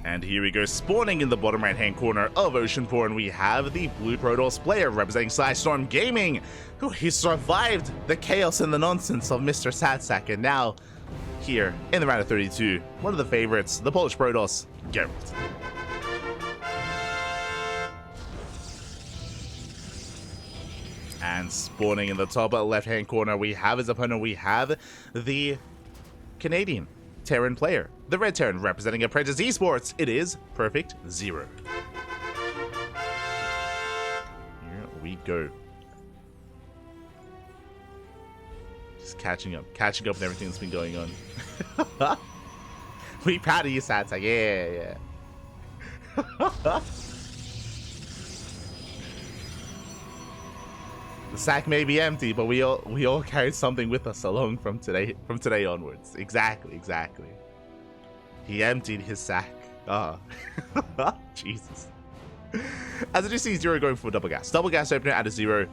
And here we go, spawning in the bottom right-hand corner of Oceanborn, we have the Blue Protoss player representing Storm Gaming, who he survived the chaos and the nonsense of Mr. Satsak, and now, here, in the round of 32, one of the favorites, the Polish Protoss, Gerald. And spawning in the top left-hand corner, we have his opponent, we have the Canadian Terran player, the Red Terran representing Apprentice Esports. It is Perfect Zero. Here we go. Just catching up with everything that's been going on. We proud of you, Satsa. Yeah. The sack may be empty, but we all carried something with us along from today onwards. Exactly. He emptied his sack. Ah, Jesus. As you see, Zero going for double gas opener out of Zero,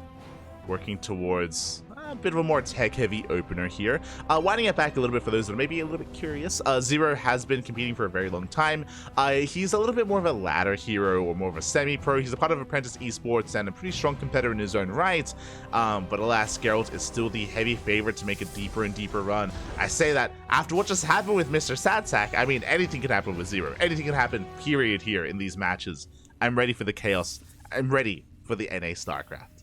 working towards a bit of a more tech-heavy opener here. Winding it back a little bit for those that are maybe a little bit curious, Zero has been competing for a very long time. He's a little bit more of a ladder hero, or more of a semi-pro. He's a part of Apprentice Esports and a pretty strong competitor in his own right. But alas, Gerald is still the heavy favorite to make a deeper and deeper run. I say that after what just happened with Mr. Satsak, I mean, anything can happen with Zero. Anything can happen, period, here in these matches. I'm ready for the chaos. I'm ready for the NA StarCraft.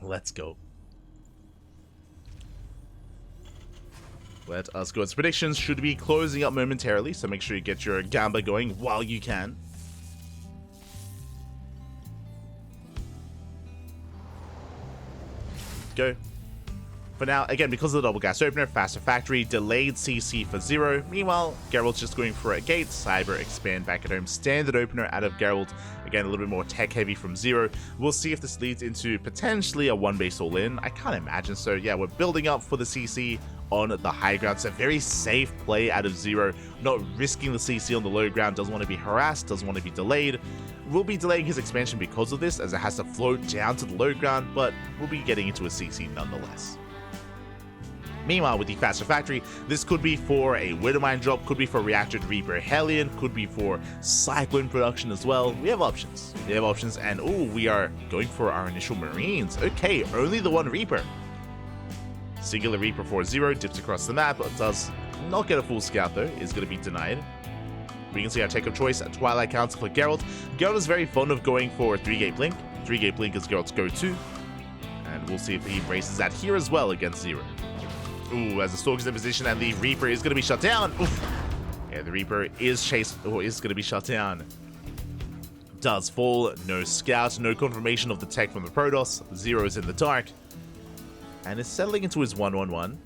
Let's go. Let us go. Its predictions should be closing up momentarily, so make sure you get your Gamba going while you can. Go. For now, again, because of the double gas opener, faster factory, delayed CC for Zero. Meanwhile, Gerald's just going for a gate, cyber, expand, back at home, standard opener out of Gerald. Again, a little bit more tech heavy from Zero. We'll see if this leads into potentially a one base all in. I can't imagine so. Yeah, we're building up for the CC on the high ground. So very safe play out of Zero, not risking the CC on the low ground, doesn't want to be harassed, doesn't want to be delayed. We'll be delaying his expansion because of this, as it has to float down to the low ground, but we'll be getting into a CC nonetheless. Meanwhile, with the faster factory, this could be for a Widowmine drop, could be for reactor Reaper Hellion, could be for Cyclone production as well. We have options. And oh, we are going for our initial Marines. Okay, only the one Reaper. Singular Reaper for Zero, dips across the map, but does not get a full scout though, is going to be denied. We can see our take of choice, a Twilight Council for Gerald. Gerald is very fond of going for 3-gate blink. 3-gate blink is Gerald's go-to. And we'll see if he embraces that here as well against Zero. Ooh, as the Stalker's in position and the Reaper is going to be shut down. Oof. Yeah, the Reaper is going to be shut down. Does fall, no scout, no confirmation of the tech from the Protoss. Zero is in the dark. And is settling into his 1-1-1.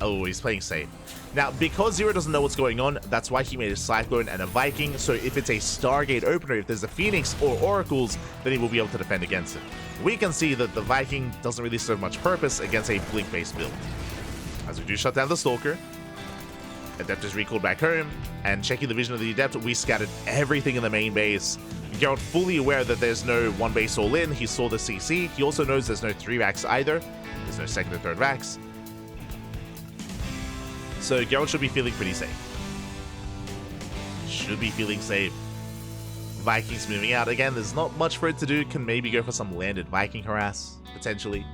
Oh, he's playing safe. Now, because Zero doesn't know what's going on, that's why he made a Cyclone and a Viking. So if it's a Stargate opener, if there's a Phoenix or Oracles, then he will be able to defend against it. We can see that the Viking doesn't really serve much purpose against a Blink-based build. As we do shut down the Stalker, Adept is recalled back home, and checking the vision of the Adept, we scattered everything in the main base. Gerald fully aware that there's no one base all in, he saw the CC, he also knows there's no 3 racks either, there's no second or third racks. So Gerald should be feeling pretty safe. Vikings moving out again, there's not much for it to do, can maybe go for some landed Viking harass, potentially.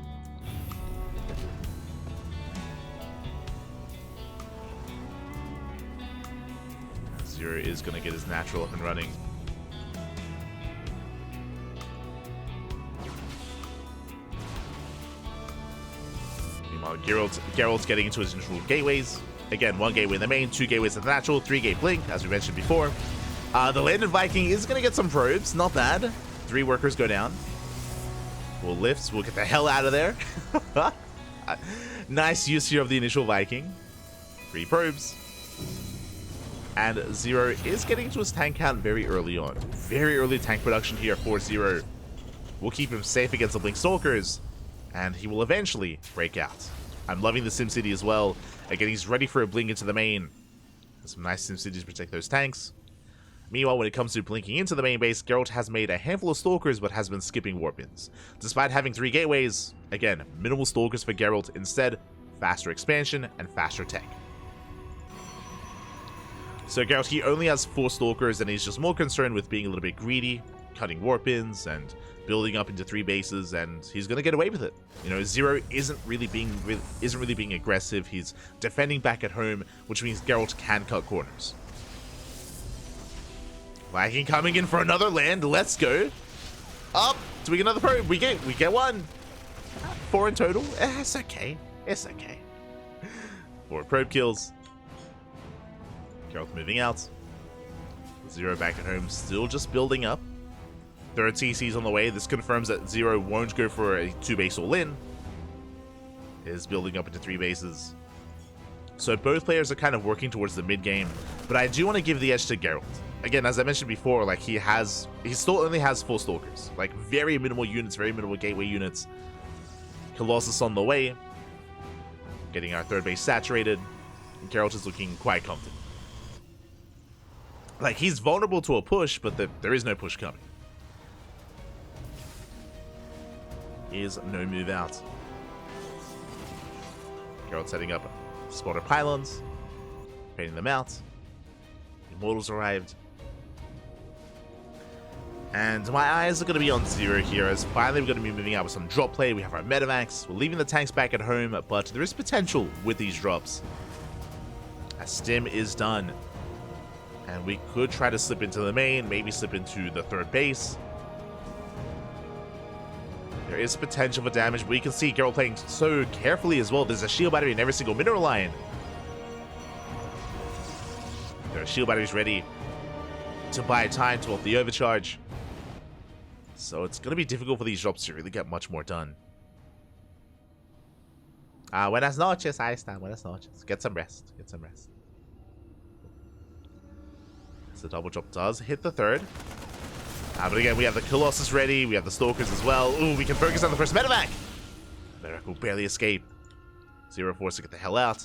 Zero is going to get his natural up and running. Meanwhile, Gerald's getting into his initial gateways. Again, 1 gateway in the main, 2 gateways in the natural, 3-gate blink, as we mentioned before. The landed Viking is going to get some probes, not bad. 3 workers go down. We'll lift, we'll get the hell out of there. Nice use here of the initial Viking. 3 probes. And Zero is getting into his tank count very early on. Very early tank production here for Zero. We'll keep him safe against the Blink Stalkers, and he will eventually break out. I'm loving the SimCity as well. Again, he's ready for a blink into the main. Some nice SimCities to protect those tanks. Meanwhile, when it comes to blinking into the main base, Gerald has made a handful of Stalkers, but has been skipping Warpins. Despite having 3 gateways, again, minimal Stalkers for Gerald. Instead, faster expansion and faster tech. So Gerald, he only has 4 Stalkers, and he's just more concerned with being a little bit greedy, cutting warp ins, and building up into 3 bases, and he's gonna get away with it. You know, Zero isn't really being aggressive. He's defending back at home, which means Gerald can cut corners. Viking coming in for another land. Let's go. Up. Do we get another probe? We get 1. 4 in total. It's okay. It's okay. 4 probe kills. Gerald moving out. Zero back at home, still just building up. There are TCs on the way. This confirms that Zero won't go for a 2-base all-in. Is building up into 3 bases. So both players are kind of working towards the mid-game, but I do want to give the edge to Gerald. Again, as I mentioned before, like he still only has 4 Stalkers. Like very minimal units, very minimal gateway units. Colossus on the way. Getting our 3rd base saturated. And Gerald is looking quite comfortable. Like he's vulnerable to a push, but there is no push coming. Is no move out. Gerald setting up spotter pylons, painting them out. Immortals arrived. And my eyes are going to be on Zero here, as finally we're going to be moving out with some drop play. We have our Medivacs. We're leaving the tanks back at home, but there is potential with these drops. As Stim is done. And we could try to slip into the main, maybe slip into the 3rd base. There is potential for damage, but we can see Gerald playing so carefully as well. There's a shield battery in every single mineral line. There are shield batteries ready to buy time to off the overcharge. So it's going to be difficult for these drops to really get much more done. Buenas noches, ahí está, buenas noches. Get some rest, get some rest. The double drop does hit the 3rd. But again, we have the Colossus ready. We have the Stalkers as well. Ooh, we can focus on the first Medivac. Medivac will barely escape. Zero forced to get the hell out.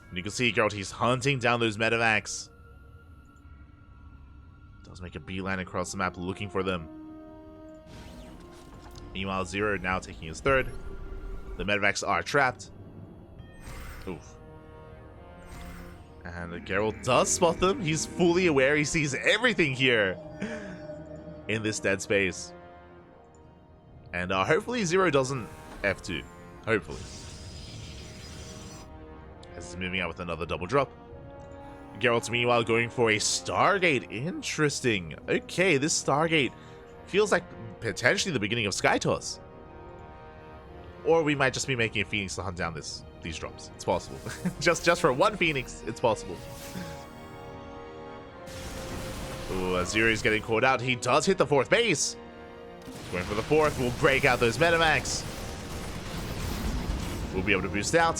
And you can see Gerald, he's hunting down those Medivacs. Does make a beeline across the map looking for them. Meanwhile, Zero now taking his 3rd. The Medivacs are trapped. Oof. And Gerald does spot them. He's fully aware. He sees everything here in this dead space. And hopefully Zero doesn't F2. Hopefully. As he's moving out with another double drop. Gerald's meanwhile going for a Stargate. Interesting. Okay, this Stargate feels like potentially the beginning of Skytoss. Or we might just be making a Phoenix to hunt down these drops. It's possible. just for 1 Phoenix, it's possible. Ooh, Zero's getting caught out. He does hit the 4th base. Going for the 4th. We'll break out those Medivacs. We'll be able to boost out.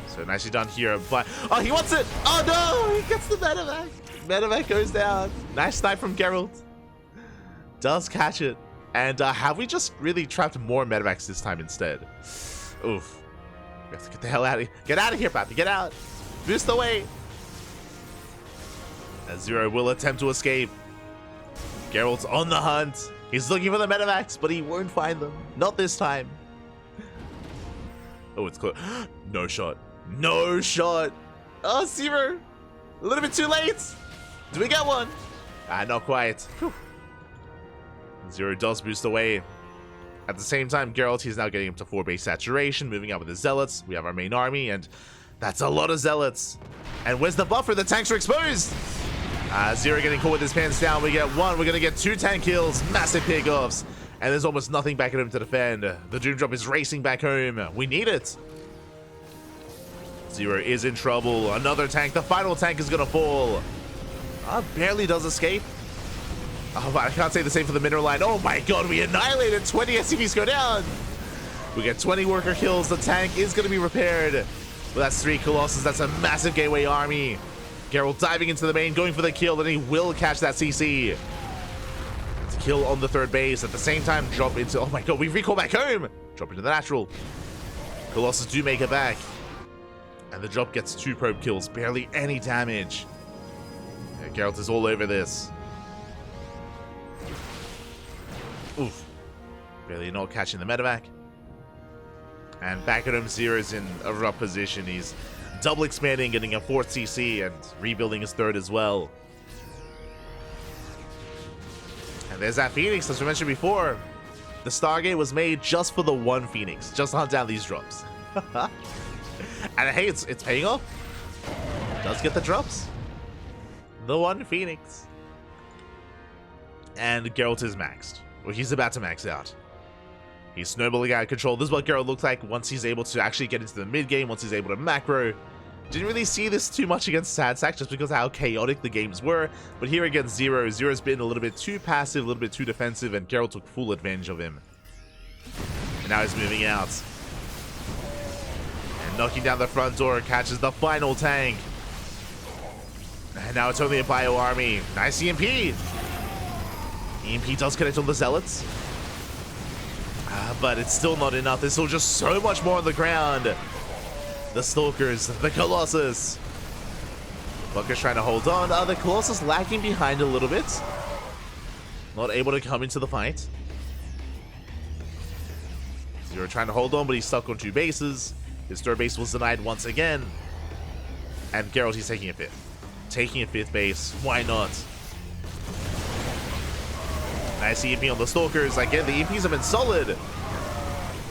So nicely done here, but... Oh, he wants it! Oh no! He gets the Medivac! Medivac goes down. Nice snipe from Gerald. Does catch it. And have we just really trapped more Medivacs this time instead? Oof. We have to get the hell out of here. Get out of here, Pappy. Get out. Boost away. As Zero will attempt to escape. Gerald's on the hunt. He's looking for the Medivacs, but he won't find them. Not this time. Oh, it's close. No shot. No shot. Oh, Zero. A little bit too late. Do we get one? Not quite. Whew. Zero does boost away. At the same time, Gerald, he's now getting up to 4 base saturation, moving out with the Zealots. We have our main army, and that's a lot of Zealots. And where's the buffer? The tanks are exposed. Zero getting caught with his pants down. We get 1. We're going to get 2 tank kills. Massive pickoffs. And there's almost nothing back at him to defend. The Doom Drop is racing back home. We need it. Zero is in trouble. Another tank. The final tank is going to fall. Barely does escape. Oh, I can't say the same for the mineral line. Oh my god, we annihilated. 20 SCVs go down. We get 20 worker kills. The tank is going to be repaired. Well, that's 3 Colossus. That's a massive gateway army. Gerald diving into the main, going for the kill. Then he will catch that CC. It's a kill on the 3rd base. At the same time, drop into... Oh my god, we recall back home. Drop into the natural. Colossus do make it back. And the drop gets 2 probe kills. Barely any damage. Yeah, Gerald is all over this. Oof. Barely not catching the medevac. And back at home, Zero's in a rough position. He's double expanding, getting a 4th CC, and rebuilding his 3rd as well. And there's that Phoenix, as we mentioned before. The Stargate was made just for the one Phoenix, just to hunt down these drops. And hey, it's paying off. Does get the drops. The one Phoenix. And Gerald is maxed. Well, he's about to max out. He's snowballing out of control. This is what Gerald looks like once he's able to actually get into the mid game, once he's able to macro. Didn't really see this too much against SadSack just because of how chaotic the games were. But here against Zero, Zero's been a little bit too passive, a little bit too defensive, and Gerald took full advantage of him. And now he's moving out. And knocking down the front door, catches the final tank. And now it's only a bio army. Nice EMP. EMP does connect on the Zealots. But it's still not enough. There's still just so much more on the ground. The Stalkers, the Colossus. Bucker's trying to hold on. The Colossus lagging behind a little bit. Not able to come into the fight. Zero trying to hold on, but he's stuck on 2 bases. His 3rd base was denied once again. And Gerald, he's taking a 5th. Taking a 5th base. Why not? Nice EMP on the Stalkers. Again, the EMPs have been solid.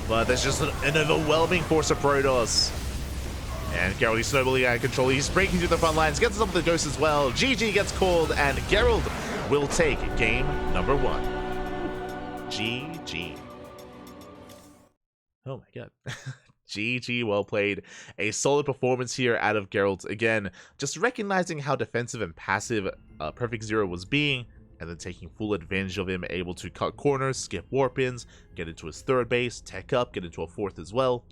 But there's just an overwhelming force of Protoss. And Gerald, he's snowballing out of control. He's breaking through the front lines. Gets up the Ghost as well. GG gets called. And Gerald will take game number 1. GG. Oh my god. GG, well played. A solid performance here out of Gerald. Again, just recognizing how defensive and passive Perfect Zero was being, and then taking full advantage of him, able to cut corners, skip warp-ins, get into his 3rd base, tech up, get into a 4th as well.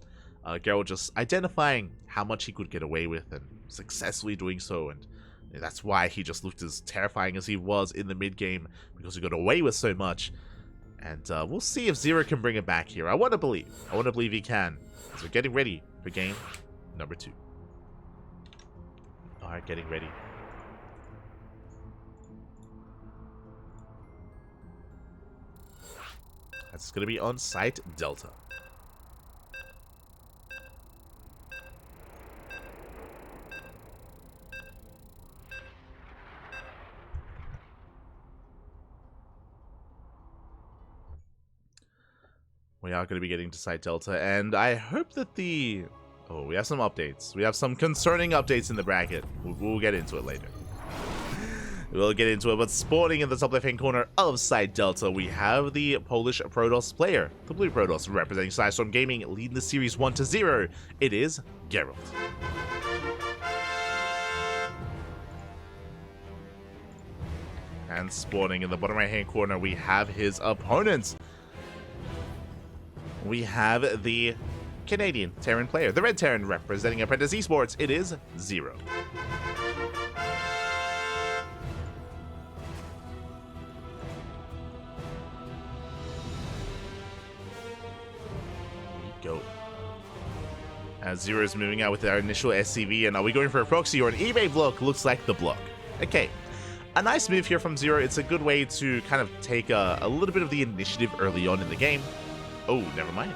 Gerald just identifying how much he could get away with and successfully doing so, and that's why he just looked as terrifying as he was in the mid-game, because he got away with so much. And we'll see if Zero can bring it back here. I want to believe he can. So getting ready for game number 2. Alright, getting ready. That's going to be on site Delta. We are going to be getting to site Delta, and I hope that the... Oh, we have some updates. We have some concerning updates in the bracket. We'll get into it later. We'll get into it, but spawning in the top left-hand corner of site Delta, we have the Polish Protoss player, the Blue Protoss, representing Sidestorm Gaming, leading the series 1-0. It is Gerald. And spawning in the bottom right-hand corner, we have his opponents. We have the Canadian Terran player, the Red Terran, representing Apprentice Esports. It is Zero. Go. As Zero is moving out with our initial SCV, and are we going for a proxy or an eBay block? Looks like the block. Okay. A nice move here from Zero. It's a good way to kind of take a little bit of the initiative early on in the game. Oh, never mind.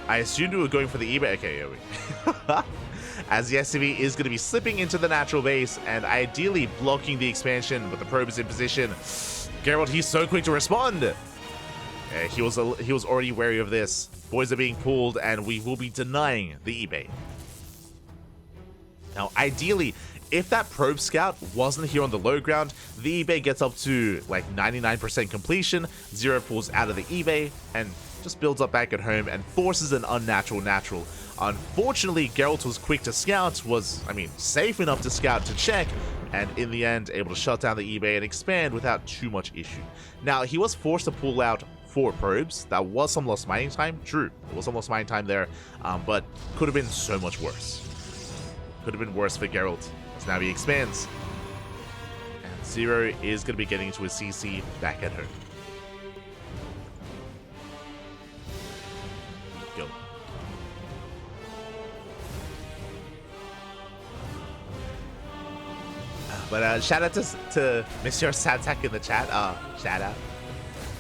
I assumed we were going for the eBay. Okay, here we as the SCV is going to be slipping into the natural base and ideally blocking the expansion, but the probe is in position. Gerald, he's so quick to respond. He was already wary of this. Boys are being pulled, and we will be denying the eBay. Now, ideally, if that probe scout wasn't here on the low ground, the eBay gets up to like 99% completion. Zero pulls out of the eBay and just builds up back at home and forces an unnatural natural. Unfortunately, Geralt was quick to scout, safe enough to scout to check, and in the end, able to shut down the eBay and expand without too much issue. Now, he was forced to pull out 4 probes. That was some lost mining time. True, there was some lost mining time there, but could have been so much worse. Could have been worse for Geralt. So now he expands. And Zero is going to be getting into his CC back at home. Go. But shout out to Monsieur Satak in the chat. Shout out.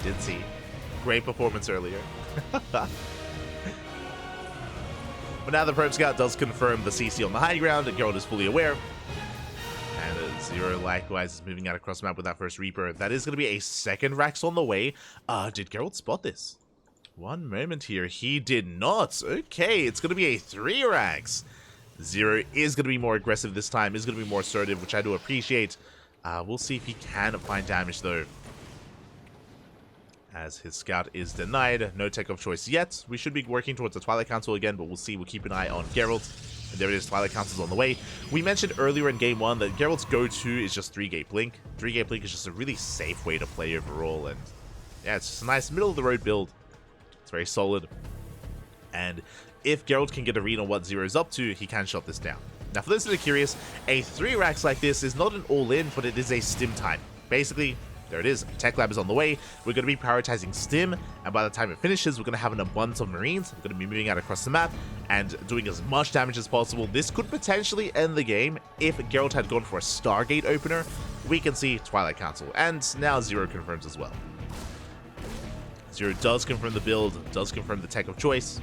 Didn't see. Great performance earlier. But now the Probe Scout does confirm the CC on the high ground, and Gerald is fully aware. And Zero likewise is moving out across the map with that first Reaper. That is going to be a second Rax on the way. Did Gerald spot this? One moment here. He did not. Okay, it's going to be a 3 Rax. Zero is going to be more aggressive this time, is going to be more assertive, which I do appreciate. We'll see if he can find damage, though. As his scout is denied. No tech of choice yet. We should be working towards the Twilight Council again, but we'll see. We'll keep an eye on Gerald. And there it is, Twilight Council's on the way. We mentioned earlier in Game 1 that Gerald's go-to is just 3-gate Blink. 3-gate Blink is just a really safe way to play overall, and yeah, it's just a nice middle-of-the-road build. It's very solid. And if Gerald can get a read on what Zero's up to, he can shut this down. Now, for those that are curious, a 3 Rax like this is not an all-in, but it is a stim time. Basically, there it is. Tech Lab is on the way. We're going to be prioritizing stim, and by the time it finishes, we're going to have an abundance of Marines. We're going to be moving out across the map and doing as much damage as possible. This could potentially end the game if Gerald had gone for a Stargate opener. We can see Twilight Council, and now Zero confirms as well. Zero does confirm the build, does confirm the tech of choice.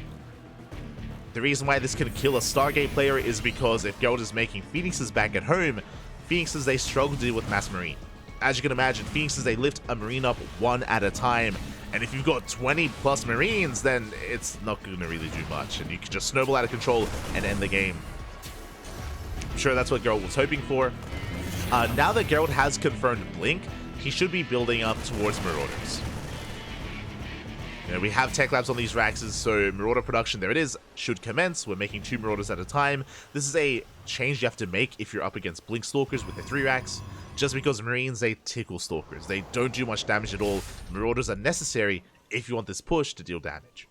The reason why this can kill a Stargate player is because if Gerald is making Phoenixes back at home, Phoenixes, they struggle to deal with mass Marine. As you can imagine, Phoenixes, they lift a Marine up one at a time, and if you've got 20 plus Marines, then it's not going to really do much, and you can just snowball out of control and end the game. I'm sure that's what Gerald was hoping for. Now that Gerald has confirmed Blink, he should be building up towards Marauders. You know, we have tech labs on these Raxes, so Marauder production, there it is, should commence. We're making 2 Marauders at a time. This is a change you have to make if you're up against Blink Stalkers with the 3 Rax. Just because Marines, they tickle Stalkers. They don't do much damage at all. Marauders are necessary if you want this push to deal damage.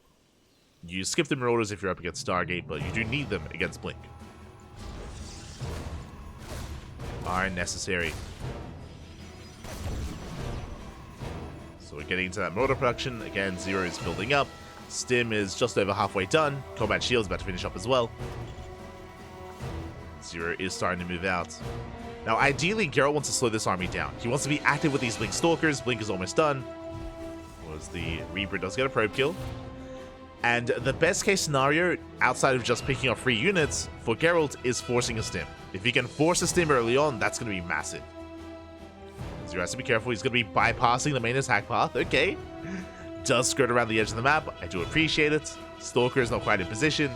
You skip the Marauders if you're up against Stargate, but you do need them against Blink. Are necessary. So we're getting into that Marauder production. Again, Zero is building up. Stim is just over halfway done. Combat Shield's about to finish up as well. Zero is starting to move out. Now, ideally, Gerald wants to slow this army down. He wants to be active with these Blink Stalkers. Blink is almost done. Was the Reaper does get a probe kill. And the best case scenario, outside of just picking up free units, for Gerald is forcing a stim. If he can force a stim early on, that's going to be massive. Zero has to be careful. He's going to be bypassing the main attack path. Okay. Does skirt around the edge of the map. I do appreciate it. Stalker is not quite in position.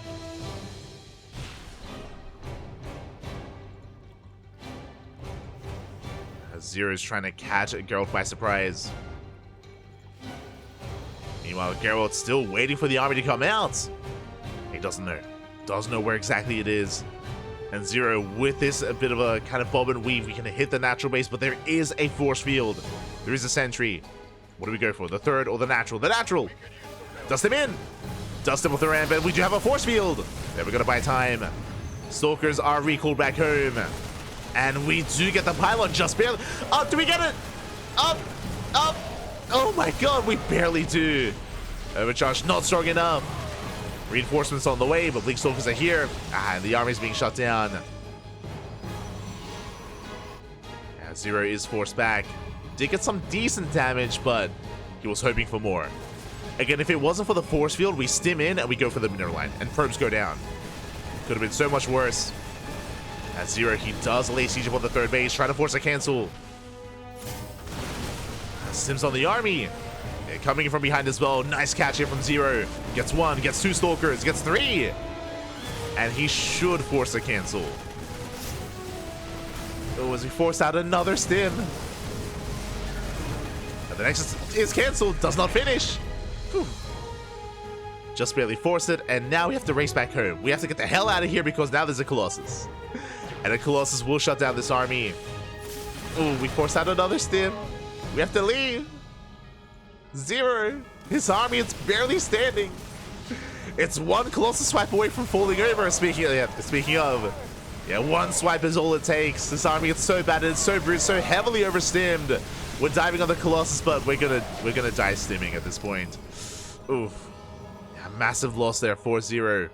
Zero is trying to catch Gerald by surprise. Meanwhile, Gerald's still waiting for the army to come out. He doesn't know. Doesn't know where exactly it is. And Zero, with this a bit of a kind of bob and weave, we can hit the natural base, but there is a force field. There is a sentry. What do we go for? The third or the natural? The natural! Dust him in! Dust him with the ramp, and we do have a force field! There, we're gonna buy time. Stalkers are recalled back home. And we do get the pylon just barely. Up, do we get it? Up, up. Oh my god, we barely do. Overcharge not strong enough. Reinforcements on the way, but Blink Stalkers are here. And the army's being shut down. Yeah, Zero is forced back. Did get some decent damage, but he was hoping for more. Again, if it wasn't for the force field, we stim in and we go for the mineral line. And probes go down. Could have been so much worse. At Zero, he does lay siege upon the third base, trying to force a cancel. Sims on the army. They're coming in from behind as well. Nice catch here from Zero. Gets 1, gets 2 Stalkers, gets 3. And he should force a cancel. Oh, as he forced out another stim. And the next is canceled, does not finish. Whew. Just barely forced it, and now we have to race back home. We have to get the hell out of here because now there's a Colossus. And a Colossus will shut down this army. Oh, we forced out another stim. We have to leave. Zero. His army is barely standing. It's 1 Colossus swipe away from falling over. Speaking of, yeah, 1 swipe is all it takes. This army is so battered, so bruised, so heavily overstimmed. We're diving on the Colossus, but we're gonna die stimming at this point. Oof. Yeah, massive loss there, 4-0.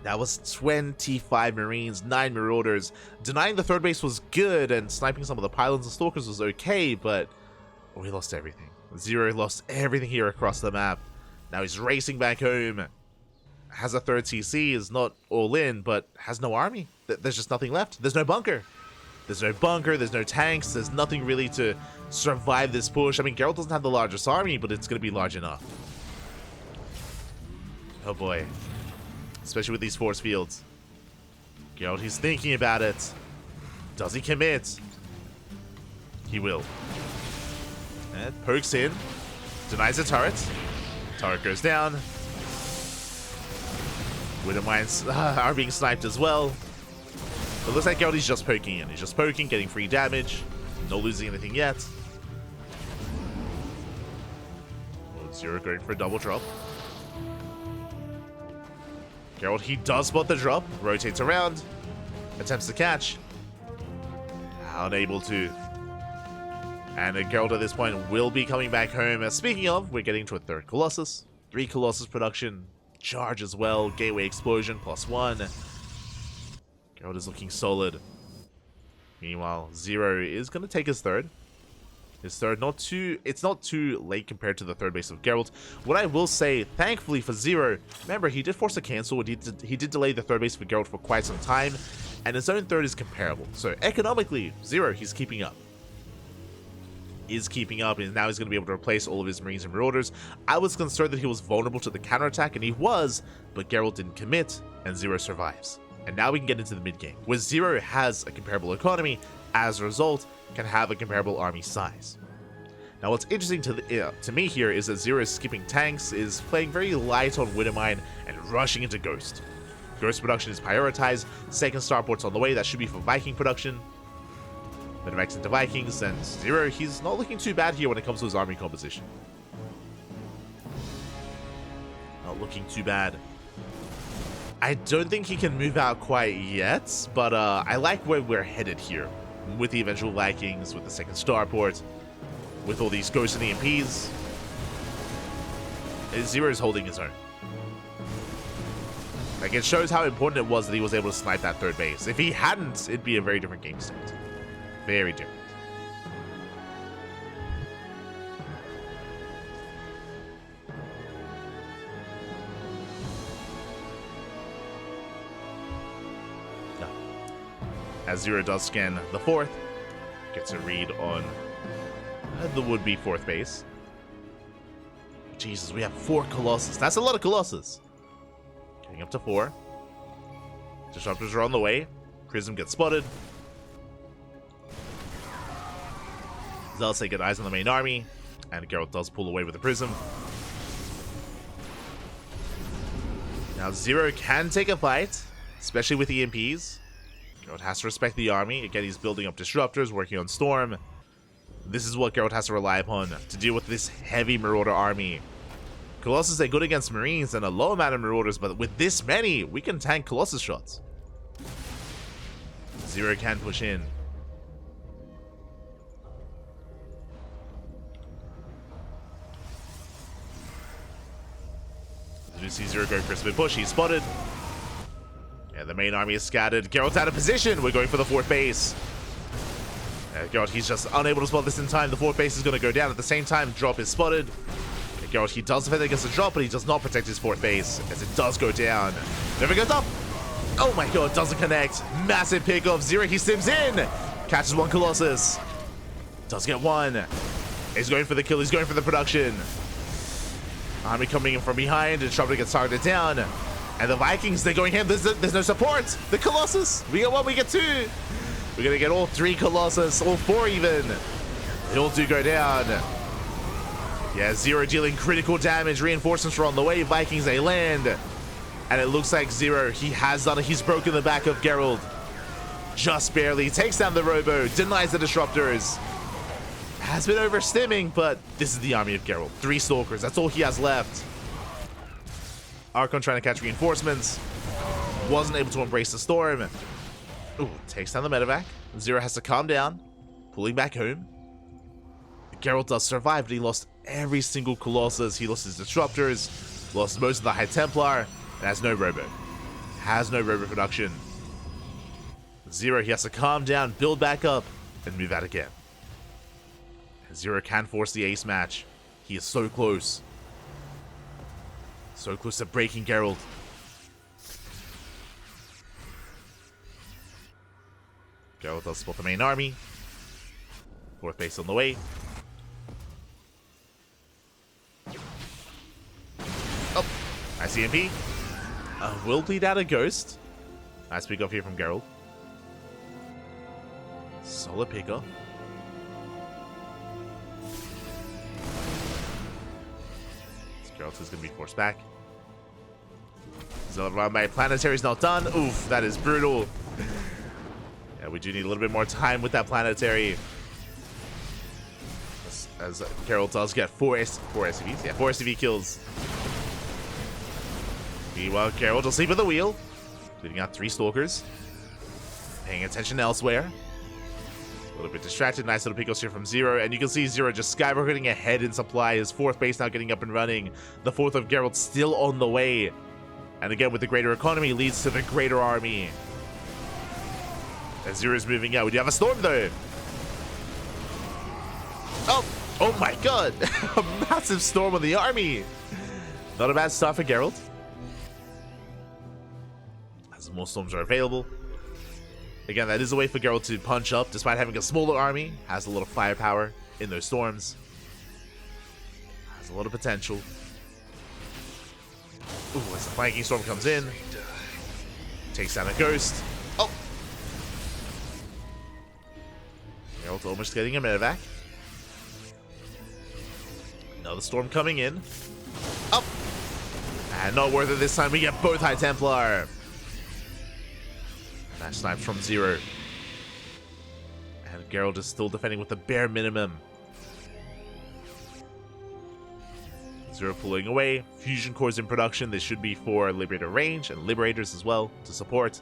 That was 25 Marines, 9 Marauders. Denying the third base was good, and sniping some of the pylons and Stalkers was okay, but we lost everything. Zero lost everything here across the map. Now he's racing back home. has a third CC, is not all in, but has no army. There's just nothing left. There's no bunker. There's no bunker, there's no tanks, there's nothing really to survive this push. I mean, Gerald doesn't have the largest army, but it's going to be large enough. Oh boy. Especially with these force fields. Gerald, he's thinking about it. Does he commit? He will. And pokes in. Denies the turret. Turret goes down. Wouldn't mind are being sniped as well. It looks like Gerald is just poking in. He's just poking, getting free damage. Not losing anything yet. Zero going for a double drop. Gerald, he does spot the drop. Rotates around. Attempts to catch. Unable to. And Gerald at this point will be coming back home. Speaking of, we're getting to a third Colossus. 3 Colossus production. Charge as well. Gateway explosion +1. Gerald is looking solid. Meanwhile, Zero is going to take his third. It's not too late compared to the third base of Gerald. What I will say, thankfully for Zero, remember, he did force a cancel. He did delay the third base for Gerald for quite some time, and his own third is comparable. So economically, Zero, he's keeping up. And now he's going to be able to replace all of his Marines and Marauders. I was concerned that he was vulnerable to the counterattack, and he was, but Gerald didn't commit, and Zero survives. And now we can get into the mid-game, where Zero has a comparable economy, as a result, can have a comparable army size. Now what's interesting to me here is that Zero is skipping tanks, is playing very light on Widowmine, and rushing into Ghost. Ghost production is prioritized, second starport's on the way, that should be for Viking production. Medivacs into Vikings, and Zero, he's not looking too bad here when it comes to his army composition. Not looking too bad. I don't think he can move out quite yet, but I like where we're headed here. With the eventual Vikings, with the second starport, with all these Ghosts and EMPs. Zero is holding his own. Like, it shows how important it was that he was able to snipe that third base. If he hadn't, it'd be a very different game state. Very different. As Zero does scan the fourth, gets a read on the would-be fourth base. Jesus, we have 4 Colossus. That's a lot of Colossus. Getting up to 4. Disruptors are on the way. Prism gets spotted. Zealots get eyes on the main army, and Gerald does pull away with the Prism. Now Zero can take a fight, especially with EMPs. Gerald has to respect the army. Again, he's building up disruptors, working on Storm. This is what Gerald has to rely upon to deal with this heavy Marauder army. Colossus are good against Marines and a low amount of Marauders, but with this many, we can tank Colossus shots. Zero can push in. As you see Zero go for a spin push, he's spotted. Yeah, the main army is scattered. Gerald's out of position. We're going for the fourth base. Gerald, he's just unable to spot this in time. The fourth base is going to go down. At the same time, drop is spotted. Gerald, he does defend against the drop, but he does not protect his fourth base as it does go down. Never goes up. Oh my god, doesn't connect. Massive pickoff. Zero, he sims in. Catches 1 Colossus. Does get 1. He's going for the kill. He's going for the production. Army coming in from behind. Disruptor gets targeted down. And the Vikings, they're going in. There's no support. The Colossus. We get 1, we get 2. We're going to get all 3 Colossus. All 4 even. They all do go down. Yeah, Zero dealing critical damage. Reinforcements are on the way. Vikings, they land. And it looks like Zero, he has done it. He's broken the back of Gerald. Just barely. Takes down the Robo. Denies the Disruptors. Has been overstimming, but this is the army of Gerald. 3 Stalkers. That's all he has left. Archon trying to catch reinforcements. Wasn't able to embrace the storm. Ooh, takes down the medevac. Zero has to calm down. Pulling back home. Gerald does survive, but he lost every single Colossus. He lost his Disruptors. Lost most of the High Templar. And has no Robo. Has no Robo production. Zero, he has to calm down, build back up, and move out again. Zero can force the ace match. He is so close. So close to breaking Gerald. Gerald does spot the main army. Fourth base on the way. Oh, nice EMP. Will bleed out a ghost. Nice pick off here from Gerald. Solid pickoff. Gerald is going to be forced back. Zealot run by Planetary is not done. Oof, that is brutal. Yeah, we do need a little bit more time with that Planetary. As Gerald does get 4 SCVs. Yeah, 4 SCV kills. Meanwhile, Gerald will sleep at the wheel. Leading out 3 Stalkers. Paying attention elsewhere. A little bit distracted. Nice little pickles here from Zero. And you can see Zero just skyrocketing ahead in supply. His 4th base now getting up and running. The 4th of Gerald still on the way. And again, with the greater economy, leads to the greater army. As Zero's moving out. We do have a storm, though. Oh my god. A massive storm on the army. Not a bad start for Gerald. As more storms are available. Again, that is a way for Gerald to punch up. Despite having a smaller army, has a lot of firepower in those storms. Has a lot of potential. Ooh, as the flanking storm comes in. Takes down a ghost. Oh! Gerald almost getting a medevac. Another storm coming in. Up! And not worth it this time. We get both High Templar. Nice snipes from Zero. And Gerald is still defending with the bare minimum. Zero pulling away. Fusion cores in production. This should be for Liberator range and Liberators as well to support.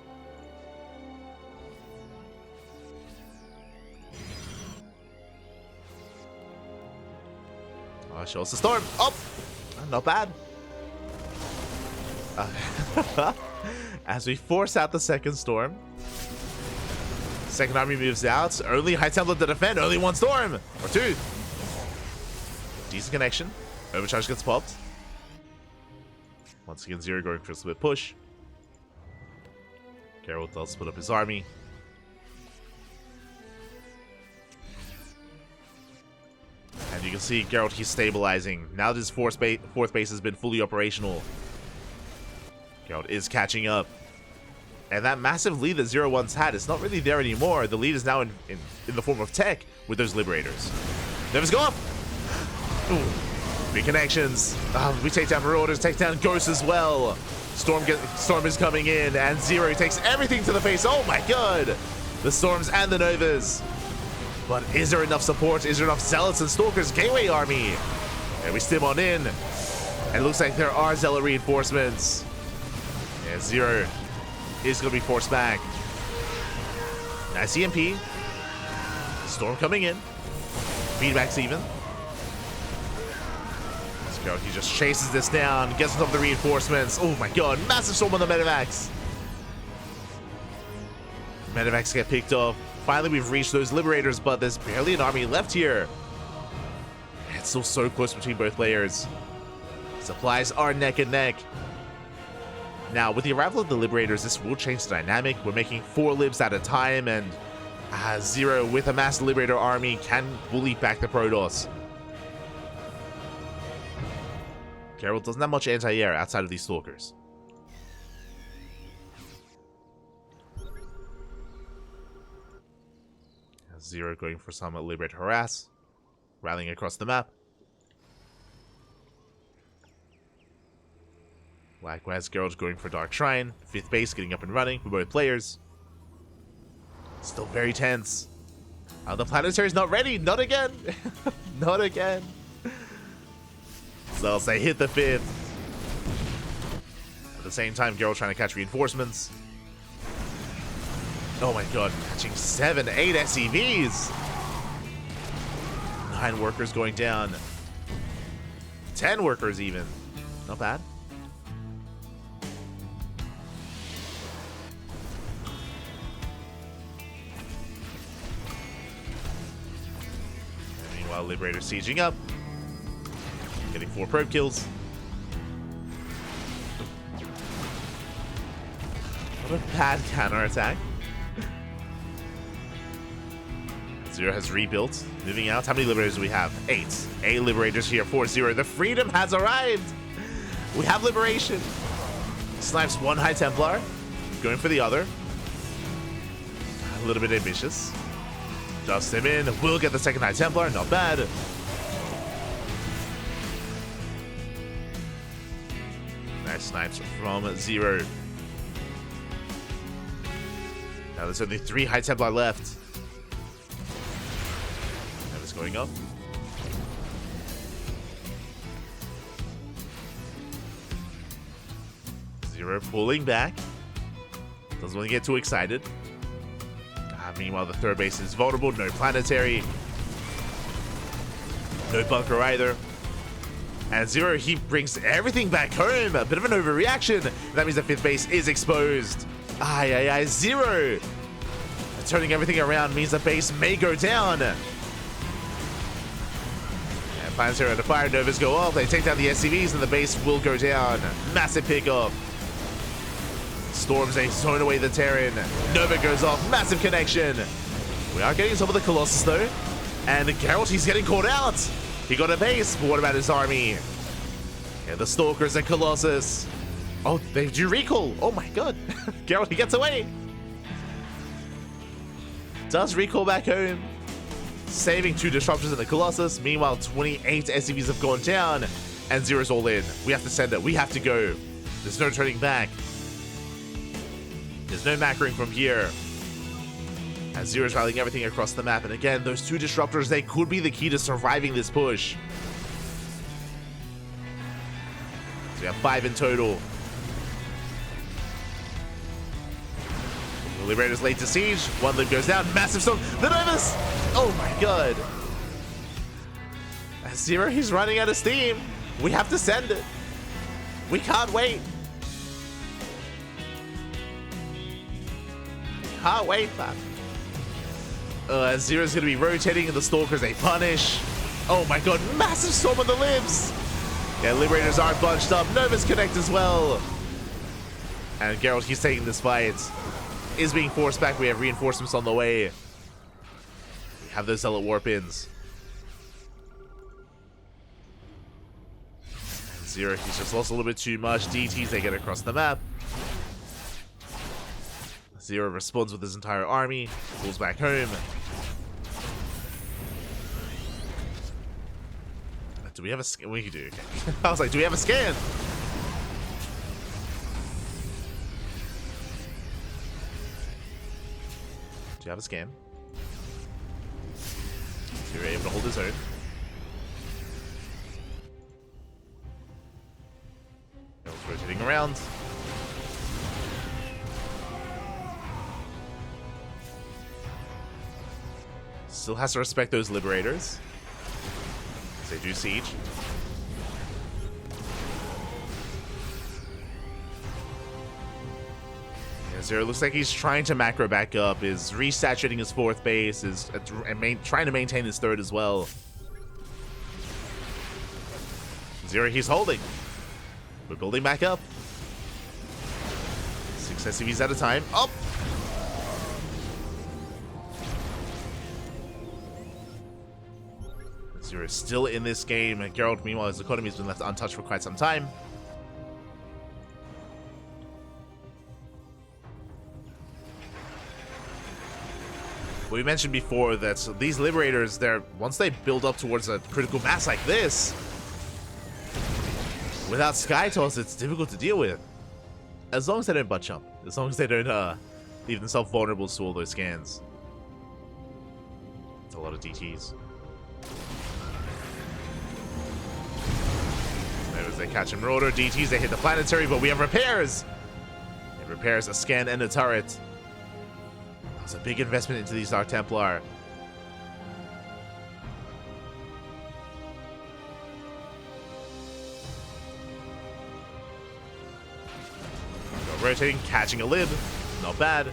Oh, shows the storm. Oh! Not bad. As we force out the second storm. Second army moves out. Only High Templar to defend. Only 1 storm. Or 2. Decent connection. Overcharge gets popped. Once again, Zero going for a split push. Gerald does split up his army. And you can see Gerald, he's stabilizing. Now that his 4th base has been fully operational. Gerald is catching up. And that massive lead that Zero once had is not really there anymore. The lead is now in the form of tech with those Liberators. Never's go off! Ooh. Big connections. We take down Marauders, take down Ghosts as well. Storm is coming in, and Zero takes everything to the face. Oh my god! The Storms and the Novas. But is there enough support? Is there enough Zealots and Stalkers? Gateway army. And we stim on in. And it looks like there are Zealot reinforcements. And Zero is going to be forced back. Nice EMP. Storm coming in. Feedback's even. Let's go. He just chases this down. Gets on top of the reinforcements. Oh my god. Massive storm on the medevacs. Medevacs get picked off. Finally, we've reached those Liberators, but there's barely an army left here. It's still so close between both players. Supplies are neck and neck. Now, with the arrival of the Liberators, this will change the dynamic. We're making 4 libs at a time, and Zero with a mass Liberator army can bully back the Protoss. Gerald doesn't have much anti-air outside of these Stalkers. Zero going for some Liberator harass. Rallying across the map. Likewise, Gerald going for Dark Shrine. 5th base getting up and running for both players. Still very tense. The Planetary's not ready. Not again. Not again. So they hit the 5th. At the same time, Gerald trying to catch reinforcements. Oh my god, catching 7, 8 SCVs. 9 workers going down. 10 workers even. Not bad. And meanwhile, Liberator sieging up. Getting 4 probe kills. What a bad counterattack. Zero has rebuilt. Moving out. How many Liberators do we have? 8. 8 Liberators here for Zero. The freedom has arrived. We have Liberation. Snipes one High Templar. Going for the other. A little bit ambitious. Dusts him in. Will get the second High Templar. Not bad. Nice snipes from Zero. Now there's only 3 High Templar left. Never's going up. Zero pulling back. Doesn't want to get too excited. Meanwhile, the third base is vulnerable. No planetary. No bunker either. And Zero, he brings everything back home. A bit of an overreaction. That means the 5th base is exposed. Zero. Turning everything around means the base may go down. And planetary under fire. Novas go off. They take down the SCVs and the base will go down. Massive pickup. Storms, they zone away the Terran. Nova goes off. Massive connection. We are getting some of the Colossus though. And Gerald, he's getting caught out. He got a base, but what about his army? Yeah, the Stalkers and Colossus. Oh, they do recall. Oh my god. Gerald, he gets away. Does recall back home. Saving 2 disruptors in the Colossus. Meanwhile, 28 SCVs have gone down. And Zero's all in. We have to send it. We have to go. There's no turning back. There's no macroing from here. As Zero's rallying everything across the map. And again, those 2 disruptors, they could be the key to surviving this push. So we have 5 in total. The Liberator's late to siege. 1 Lib goes down. Massive storm. The Novus! Oh my god. As Zero, he's running out of steam. We have to send it. We can't wait. Can't wait, man. Zero's gonna be rotating in the Stalkers. They punish. Oh my god, massive storm on the Libs. Yeah, Liberators are bunched up. Novas connect as well. And Gerald, he's taking this fight. Is being forced back. We have reinforcements on the way. We have those Zealot Warp-ins. Zero, he's just lost a little bit too much. DTs, they get across the map. Zero responds with his entire army, pulls back home. Do we have a scan? We do. Okay. I was like, do we have a scan? Do you have a scan? You're able to hold his own. Rotating around. Still has to respect those Liberators. They do siege. Yeah, Zero looks like he's trying to macro back up, is resaturating his 4th base, is trying to maintain his 3rd as well. Zero, he's holding. We're building back up. 6 SCVs at a time. Up! Zero is still in this game. And Gerald, meanwhile, his economy has been left untouched for quite some time. We mentioned before that these Liberators, once they build up towards a critical mass like this, without Sky Toss, it's difficult to deal with. As long as they don't butt jump. As long as they don't leave themselves vulnerable to all those scans. It's a lot of DTs. As they catch and Marauder, DTs, they hit the planetary, but we have repairs! And repairs, a scan and a turret. That was a big investment into these Dark Templar. Rotating, catching a Lib. Not bad.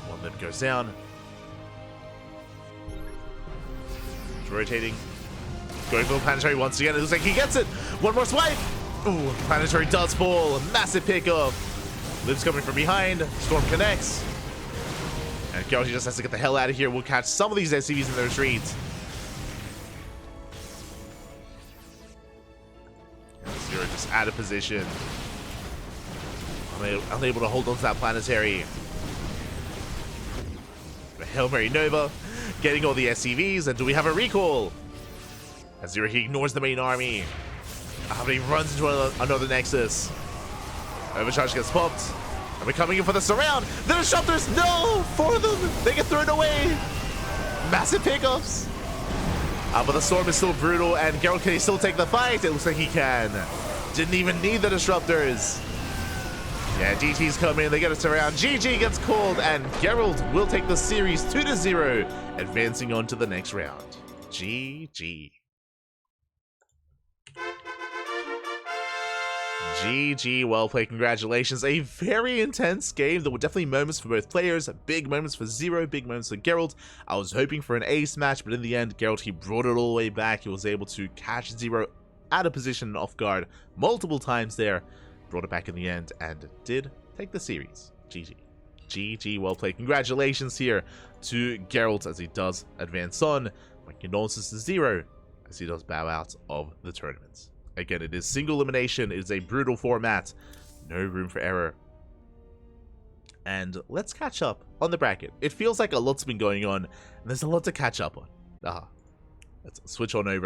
1 Lib goes down. Rotating. Going for the planetary once again. It looks like he gets it. 1 more swipe. Ooh, planetary does fall. Massive pickup. Lib's coming from behind. Storm connects. And Gerald just has to get the hell out of here. We'll catch some of these SCVs in their retreat. Zero just out of position. Unable to hold on to that planetary. Hail Mary Nova, getting all the SCVs, and do we have a recall? As Zero, he ignores the main army. But he runs into another Nexus. Overcharge gets popped. And we're coming in for the surround. The disruptors, no! 4 of them, they get thrown away. Massive pickups. But the storm is still brutal, and Gerald, can he still take the fight? It looks like he can. Didn't even need the disruptors. Yeah, GT's come in, they get us around. GG gets called, and Gerald will take the series 2-0, advancing on to the next round. GG. GG, well played, congratulations. A very intense game. There were definitely moments for both players, big moments for Zero, big moments for Gerald. I was hoping for an ace match, but in the end, Gerald, he brought it all the way back. He was able to catch Zero out of position and off guard multiple times there. Brought it back in the end and did take the series. GG. GG, well played. Congratulations here to Gerald as he does advance on. My condolences to Zero as he does bow out of the tournament. Again, it is single elimination. It is a brutal format. No room for error. And let's catch up on the bracket. It feels like a lot's been going on, and there's a lot to catch up on. Let's switch on over